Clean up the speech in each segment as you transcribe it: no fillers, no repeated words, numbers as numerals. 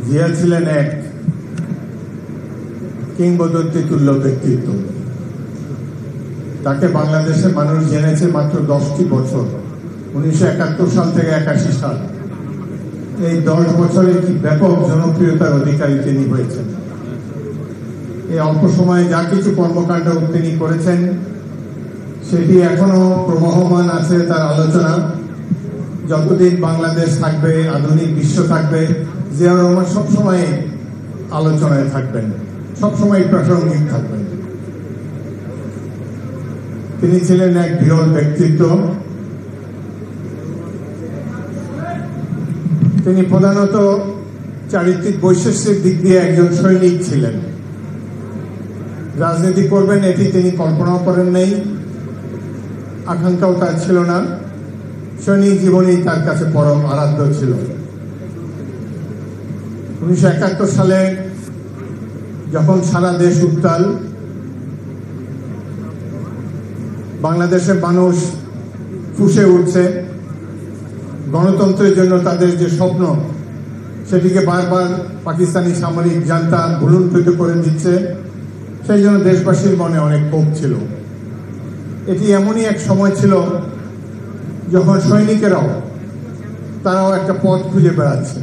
জিয়া ছিলেন এক কিংবদন্তি তুল্য ব্যক্তিত্ব। তাকে বাংলাদেশের মানুষ জেনেছে মাত্র 10টি বছর, 1971 সাল থেকে 81 সাল। এই 10 বছরে কি ব্যাপক জনপ্রিয়তার অধিকারী তিনি হয়েছেন। এই অল্প সময়ে যা কিছু কর্মকাণ্ড তিনি করেছেন সেটি এখনো প্রবহমান আছে তার আলোচনা। যতদিন বাংলাদেশ থাকবে, আধুনিক বিশ্ব থাকবে, জিয়াউর রহমান সবসময় আলোচনায় থাকবেন, সবসময় প্রাসঙ্গিক থাকবেন। তিনি ছিলেন এক বিরল ব্যক্তিত্ব। তিনি প্রধানত চারিত্রিক বৈশিষ্ট্যের দিক দিয়ে একজন সৈনিক ছিলেন। রাজনীতি করবেন এটি তিনি কল্পনাও করেন নাই, আকাঙ্ক্ষাও তার ছিল না। সৈনিক জীবনই তার কাছে পরম আরাধ্য ছিল। 1971 সালে যখন সারা দেশ উত্তাল, বাংলাদেশের মানুষ ফুঁসে উঠছে, গণতন্ত্রের জন্য তাদের যে স্বপ্ন সেটিকে বারবার পাকিস্তানি সামরিক জান্তা ভুলুণ্ঠিত করে দিচ্ছে, সেই জন্য দেশবাসীর মনে অনেক ক্ষোভ ছিল। এটি এমনই এক সময় ছিল যখন সৈনিকেরাও তারাও একটা পথ খুঁজে বেড়াচ্ছে,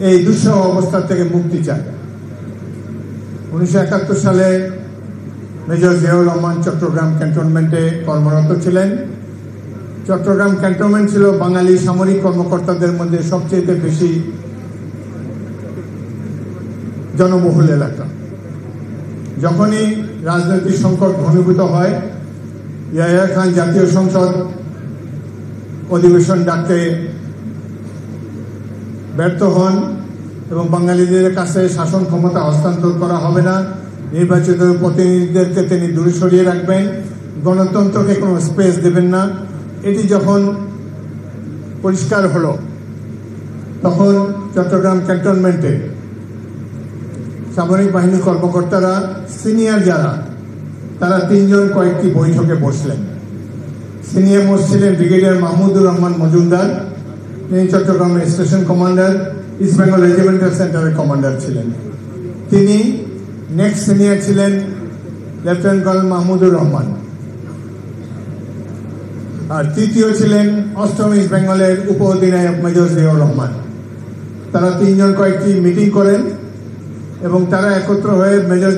এই দুঃসহ অবস্থা থেকে মুক্তি চায়। 1971 সালে মেজর জিয়াউর রহমান চট্টগ্রাম ক্যান্টনমেন্টে কর্মরত ছিলেন। চট্টগ্রাম ক্যান্টনমেন্ট ছিল বাঙালি সামরিক কর্মকর্তাদের মধ্যে সবচেয়ে বেশি জনবহুল এলাকা। যখনই রাজনৈতিক সংকট ঘনীভূত হয়, ইয়াহিয়া খান জাতীয় সংসদ অধিবেশন ডাকতে ব্যর্থ হন এবং বাঙালিদের কাছে শাসন ক্ষমতা হস্তান্তর করা হবে না, নির্বাচিত প্রতিনিধিদেরকে তিনি দূরে সরিয়ে রাখবেন, গণতন্ত্রকে কোনো স্পেস দেবেন না। এটি যখন পরিষ্কার হলো, তখন চট্টগ্রাম ক্যান্টনমেন্টে সামরিক বাহিনী কর্মকর্তারা, সিনিয়র যারা, তারা 3 জন কয়েকটি বৈঠকে বসলেন। সিনিয়র মোস্ট ছিলেন ব্রিগেডিয়ার মাহমুদুর রহমান মজুমদার, তিনি চট্টগ্রামের station commander, east Bengal regimental সেন্টারের কমান্ডার ছিলেন। তিনি নেক্সট সিনিয়র ছিলেন লেফটেন্যান্ট কর্নেল মাহমুদুর রহমান, আর তৃতীয় ছিলেন 8ম ইস্ট বেঙ্গলের উপ অধিনায়ক মেজর জিয়াউর রহমান। তারা 3 জন কয়েকটি মিটিং করেন এবং তারা একত্র হয়ে মেজর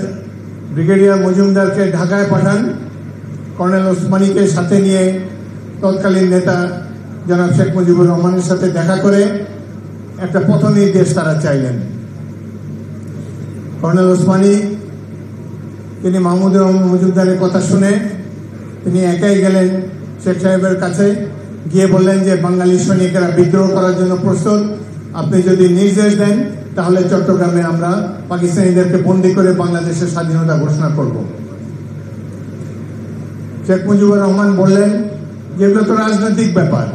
ব্রিগেডিয়ার মজুমদারকে ঢাকায় পাঠান। কর্নেল ওসমানীকে সাথে নিয়ে তৎকালীন নেতা জনাব শেখ মুজিবুর রহমানের সাথে দেখা করে একটা পথ নির্দেশ তারা চাইলেন। কর্নেল ওসমানী তিনি মাহমুদুর রহমান মজুমদারের কথা শুনে তিনি একাই গেলেন শেখ সাহেবের কাছে, গিয়ে বললেন যে বাঙালি সৈনিকেরা বিদ্রোহ করার জন্য প্রস্তুত, আপনি যদি নির্দেশ দেন তাহলে চট্টগ্রামে আমরা পাকিস্তানিদেরকে বন্দী করে বাংলাদেশের স্বাধীনতা ঘোষণা করব। শেখ মুজিবুর রহমান বললেন যে এগুলো তো রাজনৈতিক ব্যাপার,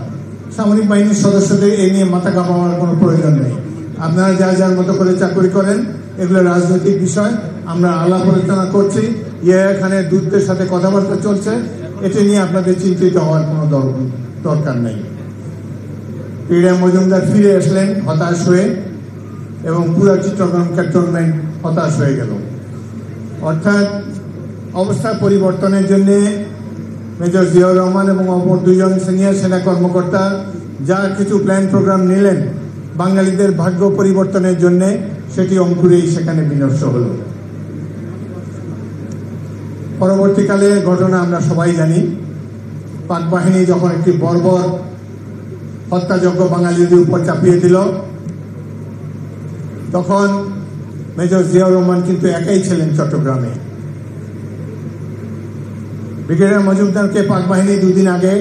সামরিক বাহিনীর সদস্যদের এ নিয়ে মাথা কাঁপানোর কোনো প্রয়োজন নেই, আপনারা যা যার মতো করে চাকরি করেন, এগুলো রাজনৈতিক বিষয়, আমরা আলাপ আলোচনা করছি, ইয়াহিয়া খানের দূতদের সাথে কথাবার্তা চলছে, এটি নিয়ে আপনাদের চিন্তিত হওয়ার কোনো দরকার নেই। ব্রিগেডিয়ার মজুমদার ফিরে আসলেন হতাশ হয়ে এবং পুরো চট্টগ্রাম ক্যান্টনমেন্ট হতাশ হয়ে গেল। অর্থাৎ অবস্থা পরিবর্তনের জন্য মেজর জিয়াউর রহমান এবং অপর 2 জন সিনিয়র সেনা কর্মকর্তা যা কিছু প্ল্যান প্রোগ্রাম নিলেন বাঙালিদের ভাগ্য পরিবর্তনের জন্য, সেটি অঙ্কুরেই সেখানে বিনষ্ট হল। পরবর্তীকালে ঘটনা আমরা সবাই জানি। পাক বাহিনী যখন একটি বর্বর হত্যাযজ্ঞ বাঙালিদের উপর চাপিয়ে দিল, তখন মেজর জিয়াউর রহমান কিন্তু একাই ছিলেন চট্টগ্রামে। ব্রিগেডিয়ার মজুমদারকে পাক বাহিনী 2 দিন আগে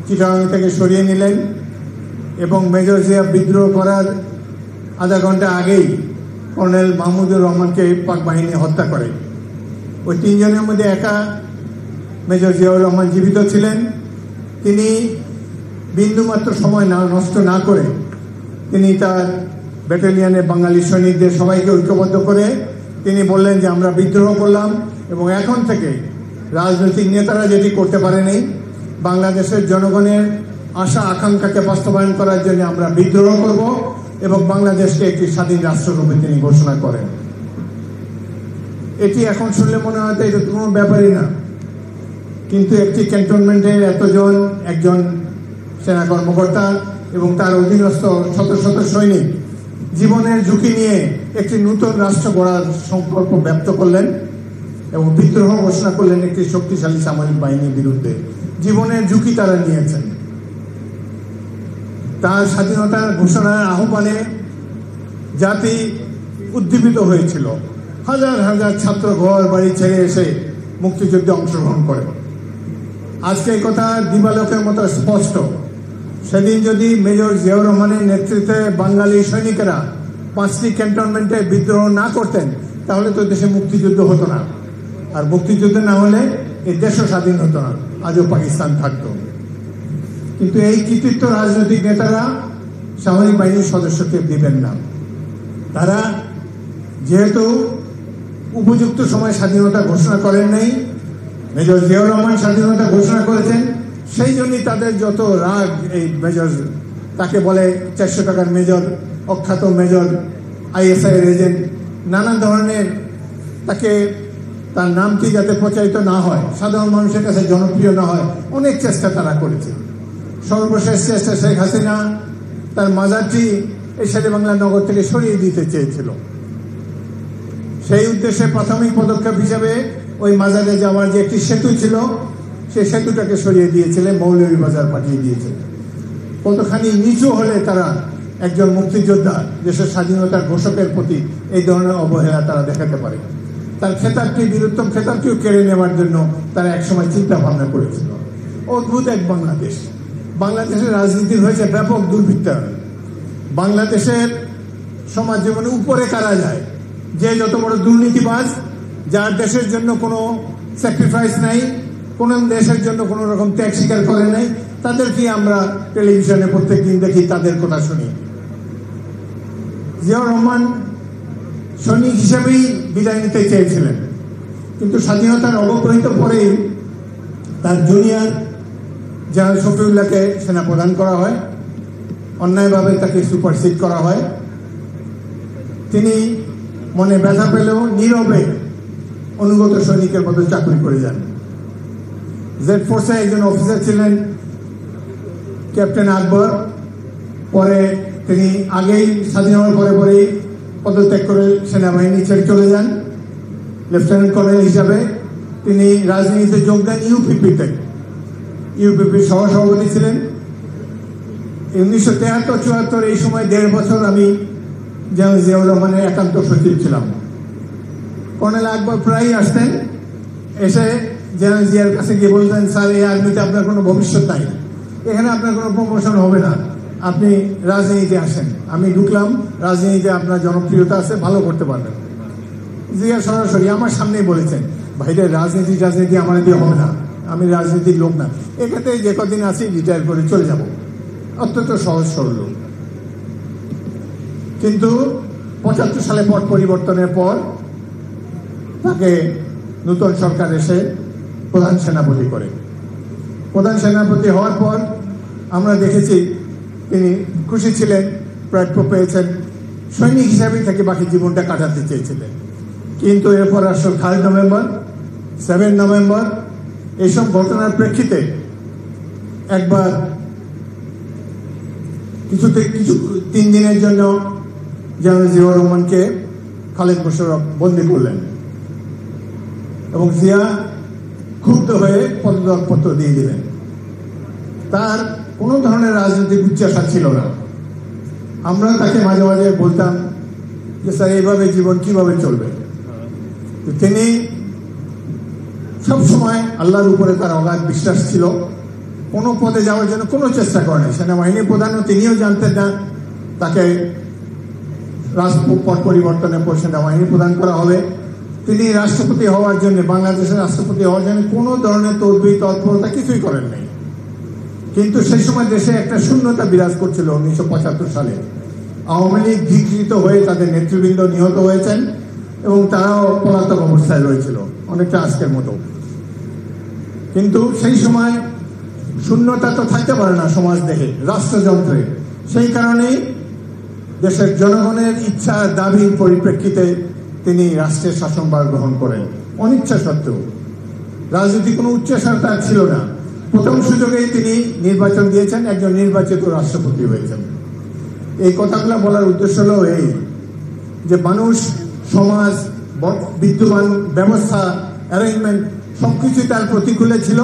চিটাগাং থেকে সরিয়ে নিলেন এবং মেজর জিয়া বিদ্রোহ করার আধা ঘন্টা আগেই কর্নেল মাহমুদুর রহমানকে পাক বাহিনী হত্যা করে। ওই 3 জনের মধ্যে একা মেজর জিয়াউর রহমান জীবিত ছিলেন। তিনি বিন্দুমাত্র সময় নষ্ট না করে তিনি তার ব্যাটালিয়নের বাঙালি সৈনিকদের সবাইকে ঐক্যবদ্ধ করে তিনি বললেন যে আমরা বিদ্রোহ করলাম এবং এখন থেকে রাজনৈতিক নেতারা যেটি করতে পারেনি, বাংলাদেশের জনগণের আশা আকাঙ্ক্ষাকে বাস্তবায়ন করার জন্য আমরা বিদ্রোহ করব। এবং বাংলাদেশকে একটি স্বাধীন রাষ্ট্ররূপে তিনি ঘোষণা করেন। এটি এখন শুনলে মনে হয় এটা কোনো ব্যাপারই না, কিন্তু একটি ক্যান্টনমেন্টের এতজন, একজন সেনা কর্মকর্তা এবং তার অধীনস্থ শত শত সৈনিক জীবনের ঝুঁকি নিয়ে একটি নতুন রাষ্ট্র গড়ার সংকল্প ব্যক্ত করলেন এবং বিদ্রোহ ঘোষণা করলেন একটি শক্তিশালী সামরিক বাহিনীর বিরুদ্ধে। জীবনের ঝুঁকি তারা নিয়েছেন। তার স্বাধীনতার ঘোষণার আহ্বানে জাতি উদ্দীপিত হয়েছিল। হাজার হাজার ছাত্র ঘর বাড়ি ছেড়ে এসে মুক্তিযুদ্ধে অংশগ্রহণ করে। আজকে এই কথা দিবালোকের মতো স্পষ্ট। সেদিন যদি মেজর জিয়াউর রহমানের নেতৃত্বে বাঙালি সৈনিকেরা 5টি ক্যান্টনমেন্টে বিদ্রোহ না করতেন, তাহলে তো দেশে মুক্তিযুদ্ধ হতো না। আর মুক্তিযুদ্ধ না হলে এই দেশও স্বাধীন হতো না, আজও পাকিস্তান থাকতো। কিন্তু এই কৃতিত্ব রাজনৈতিক নেতারা সামরিক বাহিনীর সদস্যকে দিবেন না। তারা যেহেতু উপযুক্ত সময় স্বাধীনতা ঘোষণা করেন নাই, মেজর জিয়াউর রহমান স্বাধীনতা ঘোষণা করেছেন, সেই জন্যই তাদের যত রাগ। এই মেজর, তাকে বলে 400 টাকার মেজর, অখ্যাত মেজর, ISI এর এজেন্ট, নানা ধরনের তাকে, তার নামটি যাতে প্রচারিত না হয়, সাধারণ মানুষের কাছে জনপ্রিয় না হয়, অনেক চেষ্টা তারা করেছে। সর্বশেষ চেষ্টা শেখ হাসিনা তার মাজারটি এই শেরেবাংলা নগর থেকে সরিয়ে দিতে চেয়েছিল। সেই উদ্দেশ্যে প্রাথমিক পদক্ষেপ হিসাবে ওই মাজারে যাওয়ার যে একটি সেতু ছিল, সেই সেতুটাকে সরিয়ে দিয়েছিলেন, মৌলভীবাজার পাঠিয়ে দিয়েছিলেন। কতখানি নিচু হলে তারা একজন মুক্তিযোদ্ধা, দেশের স্বাধীনতার ঘোষকের প্রতি এই ধরনের অবহেলা তারা দেখাতে পারে। তার খেতাবটি, বীরুত্তম খেতাবটিও কেড়ে নেওয়ার জন্য তারা একসময় চিন্তা ভাবনা করেছিল। অদ্ভুত এক বাংলাদেশ। বাংলাদেশের রাজনীতির হয়েছে ব্যাপক দুর্বৃত্তায়ন। বাংলাদেশের সমাজ জীবনে উপরে কারা যায়, যে যত বড় দুর্নীতিবাজ, যার দেশের জন্য কোনো স্যাক্রিফাইস নাই, কোন দেশের জন্য কোনো রকম ত্যাগ স্বীকার করে নাই, তাদেরকে আমরা টেলিভিশনে প্রত্যেকদিন দেখি, তাদের কথা শুনি। জিয়াউর রহমান সৈনিক হিসেবেই বিদায় নিতে চেয়েছিলেন, কিন্তু স্বাধীনতার অবগ্রহিত পরেই তার জুনিয়র জেনারেল শফিউল্লাহকে সেনাপ্রধান করা হয়, অন্যায়ভাবে তাকে সুপারসিড করা হয়। তিনি মনে ব্যথা পেলেও নীরবে অনুগত সৈনিকের মতো চাকরি করে যান। জেড ফোর্সে একজন অফিসার ছিলেন ক্যাপ্টেন আকবর, পরে তিনি আগেই স্বাধীন হওয়ার পরে পরেই পদত্যাগ করে সেনাবাহিনী ছেড়ে চলে যান লেফটেন্যান্ট কর্নেল হিসাবে। তিনি রাজনীতিতে যোগ দেন ইউপিপিতে, ইউপিপির সহসভাপতি ছিলেন। 1973-74 এই সময় 1.5 বছর আমি জেনারেল জিয়াউর রহমানের একান্ত সচিব ছিলাম। কর্নেল আকবর প্রায়ই আসতেন, এসে জেনারেল জিয়ার কাছে গিয়ে বলতেন, স্যার এই আর্মিতে আপনার কোনো ভবিষ্যৎ নাই, এখানে আপনার কোনো প্রমোশন হবে না, আপনি রাজনীতিতে আসেন। আমি ঢুকলাম, রাজনীতিতে আপনার জনপ্রিয়তা আছে, ভালো করতে পারবেন। জিয়া সরাসরি আমার সামনেই বলেছেন, ভাইদের রাজনীতি আমার দিয়ে হবে না, আমি রাজনীতির লোক না, এক্ষেত্রে যে কদিন আছি রিটায়ার করে চলে যাব। অত্যন্ত সহজ সরল লোক। কিন্তু 75 সালে পট পরিবর্তনের পর তাকে নতুন সরকার এসে প্রধান সেনাপতি করে। প্রধান সেনাপতি হওয়ার পর আমরা দেখেছি তিনি খুশি ছিলেন, প্রাপ্য পেয়েছেন, সৈনিক হিসাবেই থেকে বাকি জীবনটা কাটাতে চেয়েছিলেন। কিন্তু এরপর আসল 3 নভেম্বর, 7 নভেম্বর এইসব ঘটনার প্রেক্ষিতে একবার কিছু 3 দিনের জন্য জেনারেল জিয়াউর রহমানকে খালেদ মোশাররফ বন্দী করলেন এবং জিয়া ক্ষুব্ধ হয়ে পদত্যাগপত্র দিয়ে দিলেন। তার কোনো ধরনের রাজনৈতিক উচ্চাশা ছিল না। আমরা তাকে মাঝে মাঝে বলতাম যে স্যার এইভাবে জীবন কিভাবে চলবে। তিনি সবসময় আল্লাহর উপরে তার অগাধ বিশ্বাস ছিল। কোনো পদে যাওয়ার জন্য কোনো চেষ্টা করেন। সেনাবাহিনী প্রধানও তিনিও জানতেন না তাকে পট পরিবর্তনের পর সেনাবাহিনী প্রধান করা হবে। তিনি রাষ্ট্রপতি হওয়ার জন্য, বাংলাদেশের রাষ্ট্রপতি হওয়ার জন্য কোনো ধরনের তদবির তৎপরতা কিছুই করেন নাই। কিন্তু সেই সময় দেশে একটা শূন্যতা বিরাজ করছিল। 1975 সালে আওয়ামী লীগ ধিকৃত হয়ে তাদের নেতৃবৃন্দ নিহত হয়েছেন এবং তারাও পলাতক অবস্থায় রয়েছিল, অনেকটা আজকের মতো। কিন্তু সেই সময় শূন্যতা তো থাকতে পারে না সমাজ দেখে, রাষ্ট্রযন্ত্রে। সেই কারণেই দেশের জনগণের ইচ্ছা দাবির পরিপ্রেক্ষিতে তিনি রাষ্ট্রের শাসনভার গ্রহণ করেন অনিচ্ছা সত্ত্বেও। রাজনীতি কোনো উচ্চাশা তার ছিল না। প্রথম সুযোগেই তিনি নির্বাচন দিয়েছেন, একজন নির্বাচিত রাষ্ট্রপতি হয়েছেন। এই কথাগুলো বলার উদ্দেশ্য হলো এই যে মানুষ, সমাজ, বিদ্যমান ব্যবস্থা, অ্যারেঞ্জমেন্ট সবকিছু তার প্রতিকূলে ছিল,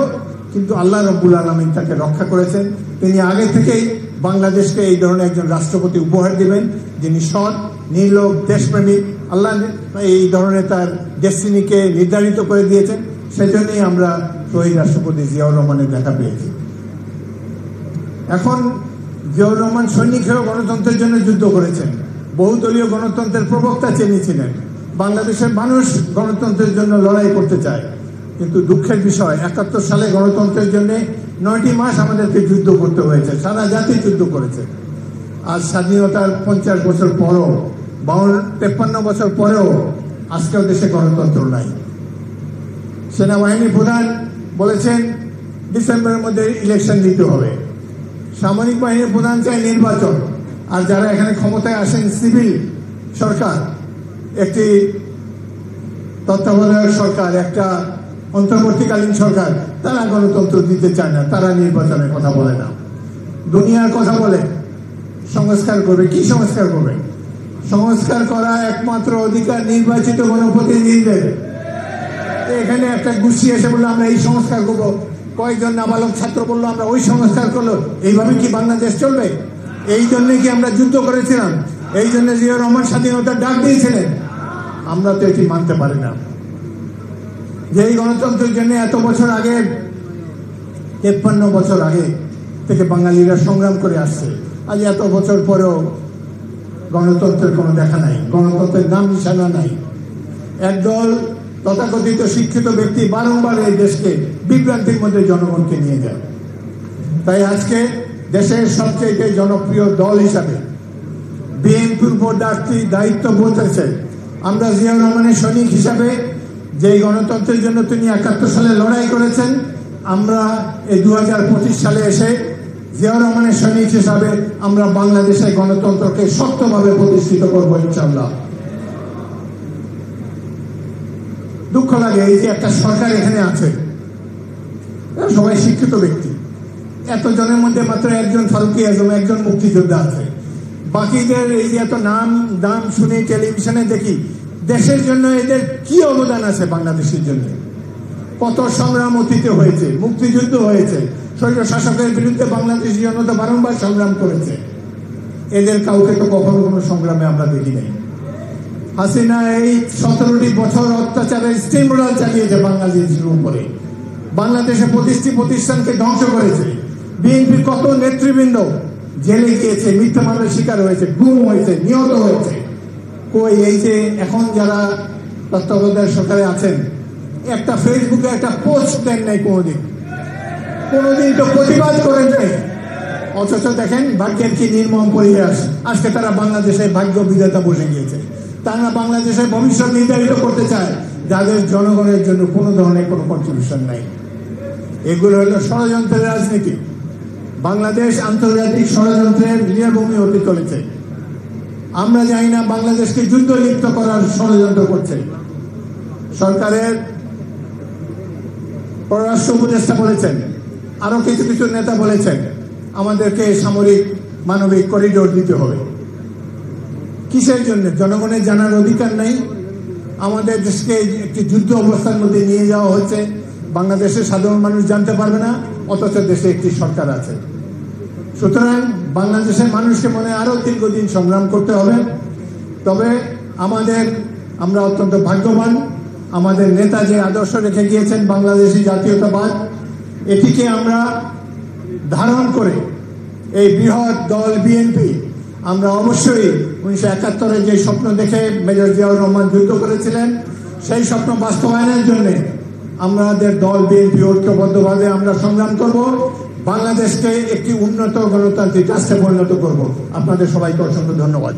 কিন্তু আল্লাহ রব্বুল আলামিন তাকে রক্ষা করেছেন। তিনি আগে থেকেই বাংলাদেশকে এই ধরনের একজন রাষ্ট্রপতি উপহার দিবেন যিনি সৎ, নির্লোভ, দেশপ্রেমিক। আল্লাহ এই ধরনের তার ডেস্টিনিকে নির্ধারিত করে দিয়েছেন। সেজন্যই আমরা শহীদ রাষ্ট্রপতি জিয়াউর রহমানের দেখা পেয়েছি। এখন জিয়াউর রহমান সৈনিক হয়েও গণতন্ত্রের জন্য যুদ্ধ করেছেন, বহুদলীয় গণতন্ত্রের প্রবক্তা তিনি ছিলেন। বাংলাদেশের মানুষ গণতন্ত্রের জন্য লড়াই করতে চায়, কিন্তু দুঃখের বিষয় 71 সালে গণতন্ত্রের জন্য 9টি মাস আমাদেরকে যুদ্ধ করতে হয়েছে, সারা জাতি যুদ্ধ করেছে। আজ স্বাধীনতার 50 বছর পরও, 53 বছর পরেও আজকেও দেশে গণতন্ত্র নাই। সেনাবাহিনী প্রধান বলেছেন ডিসেম্বরের মধ্যে ইলেকশন দিতে হবে। সামরিক বাহিনীর প্রধান চায় নির্বাচন। আর যারা এখানে ক্ষমতায় আসেন সিভিল সরকার, একটি তত্ত্বাবধায়ক সরকার, একটা অন্তর্বর্তীকালীন সরকার, তারা গণতন্ত্র দিতে চায় না, তারা নির্বাচনের কথা বলে না, দুনিয়ার কথা বলে। সংস্কার করবে, কি সংস্কার করবে? সংস্কার করা একমাত্র অধিকার নির্বাচিত গণপ্রতিনিধিদের। এখানে একটা গোষ্ঠী এসে বললো আমরা এই সংস্কার করবো, কয়েকজন নাবালক ছাত্র বললো আমরা ওই সংস্কার করলো। এইভাবে কি বাংলাদেশ চলবে? এই জন্য কি আমরা যুদ্ধ করেছিলাম? এই জন্য জিয়াউর রহমান স্বাধীনতার ডাক দিয়েছিলেন? আমরা তো এটি মানতে পারি না। যে এই গণতন্ত্রের জন্য এত বছর আগে, 53 বছর আগে থেকে বাঙালিরা সংগ্রাম করে আসছে, আজ এত বছর পরেও গণতন্ত্রের কোনো দেখা নাই, গণতন্ত্রের নাম নিশানা নাই। একদল তথাকথিত শিক্ষিত ব্যক্তি বারংবার এই দেশকে বিভ্রান্তির মধ্যে জনগণকে নিয়ে যায়। তাই আজকে দেশের সবচেয়ে জনপ্রিয় দল হিসাবে বিএনপির উপর দায়িত্ব বলতেছে। আমরা জিয়াউর রহমানের সৈনিক হিসাবে যে গণতন্ত্রের জন্য তিনি 71 সালে লড়াই করেছেন, আমরা এই 2025 সালে এসে জিয়াউর রহমানের সৈনিক হিসাবে আমরা বাংলাদেশের গণতন্ত্রকে শক্তভাবে প্রতিষ্ঠিত করবো ইনশাআল্লাহ। দুঃখ লাগে এই যে একটা সরকার এখানে আছে, সবাই শিক্ষিত ব্যক্তি, এতজনের মধ্যে মাত্র একজন ফারুকী আজম, একজন মুক্তিযোদ্ধা আছে। বাকিদের এই যে এত নাম দাম শুনে টেলিভিশনে দেখি, দেশের জন্য এদের কি অবদান আছে? বাংলাদেশের জন্য কত সংগ্রাম অতীতে হয়েছে, মুক্তিযুদ্ধ হয়েছে, স্বৈর শাসকের বিরুদ্ধে বাংলাদেশী জনতা বারংবার সংগ্রাম করেছে। এদের কাউকে তো কখনো কোনো সংগ্রামে আমরা দেখি নাই। হাসিনা এই 17টি বছর অত্যাচারের স্টিমরোলার চালিয়েছে বাংলাদেশের উপরে, বাংলাদেশে প্রতিষ্ঠানকে ধ্বংস করেছে। বিএনপির কত নেতৃবৃন্দ জেলে গিয়েছে, মিথ্যা মামলার শিকার হয়েছে, গুম হয়েছে, নিহত হয়েছে। কই এই যে এখন যারা তত্ত্বাবধায়ক সরকারে আছেন, একটা ফেসবুকে একটা পোস্ট দেন নাই কোনোদিন তো প্রতিবাদ করেন নাই। অথচ দেখেন ভাগ্যের কি নির্মম পরিহাস, আজকে তারা বাংলাদেশের ভাগ্য বিধাতা বসে গিয়েছে। তারা বাংলাদেশের ভবিষ্যৎ নির্ধারিত করতে চায়, যাদের জনগণের জন্য কোনো ধরনের কোনো কন্ট্রিবিউশন নাই। এগুলো হলো ষড়যন্ত্রের রাজনীতি। বাংলাদেশ আন্তর্জাতিক ষড়যন্ত্রের লীলাভূমি হতে চলেছে। আমরা জানি না বাংলাদেশকে যুদ্ধ লিপ্ত করার ষড়যন্ত্র করছে। সরকারের পররাষ্ট্র উপদেষ্টা বলেছেন, আরো কিছু কিছু নেতা বলেছেন আমাদেরকে সামরিক মানবিক করিডোর দিতে হবে। কিসের জন্য? জনগণের জানার অধিকার নেই? আমাদের দেশকে একটি যুদ্ধ অবস্থার মধ্যে নিয়ে যাওয়া হচ্ছে, বাংলাদেশের সাধারণ মানুষ জানতে পারবে না, অথচ দেশে একটি সরকার আছে। সুতরাং বাংলাদেশের মানুষকে মনে আরো দীর্ঘদিন সংগ্রাম করতে হবে। তবে আমরা অত্যন্ত ভাগ্যবান, আমাদের নেতা যে আদর্শ রেখে গিয়েছেন বাংলাদেশি জাতীয়তাবাদ, এটিকে আমরা ধারণ করে এই বৃহৎ দল বিএনপি আমরা অবশ্যই 1971-এ যে স্বপ্ন দেখে মেজর জিয়াউর রহমান যুদ্ধ করেছিলেন, সেই স্বপ্ন বাস্তবায়নের জন্য আমাদের দল বিএনপি ঐক্যবদ্ধভাবে আমরা সংগ্রাম করব, বাংলাদেশকে একটি উন্নত গণতান্ত্রিক রাষ্ট্রে পরিণত করব। আপনাদের সবাইকে অসংখ্য ধন্যবাদ।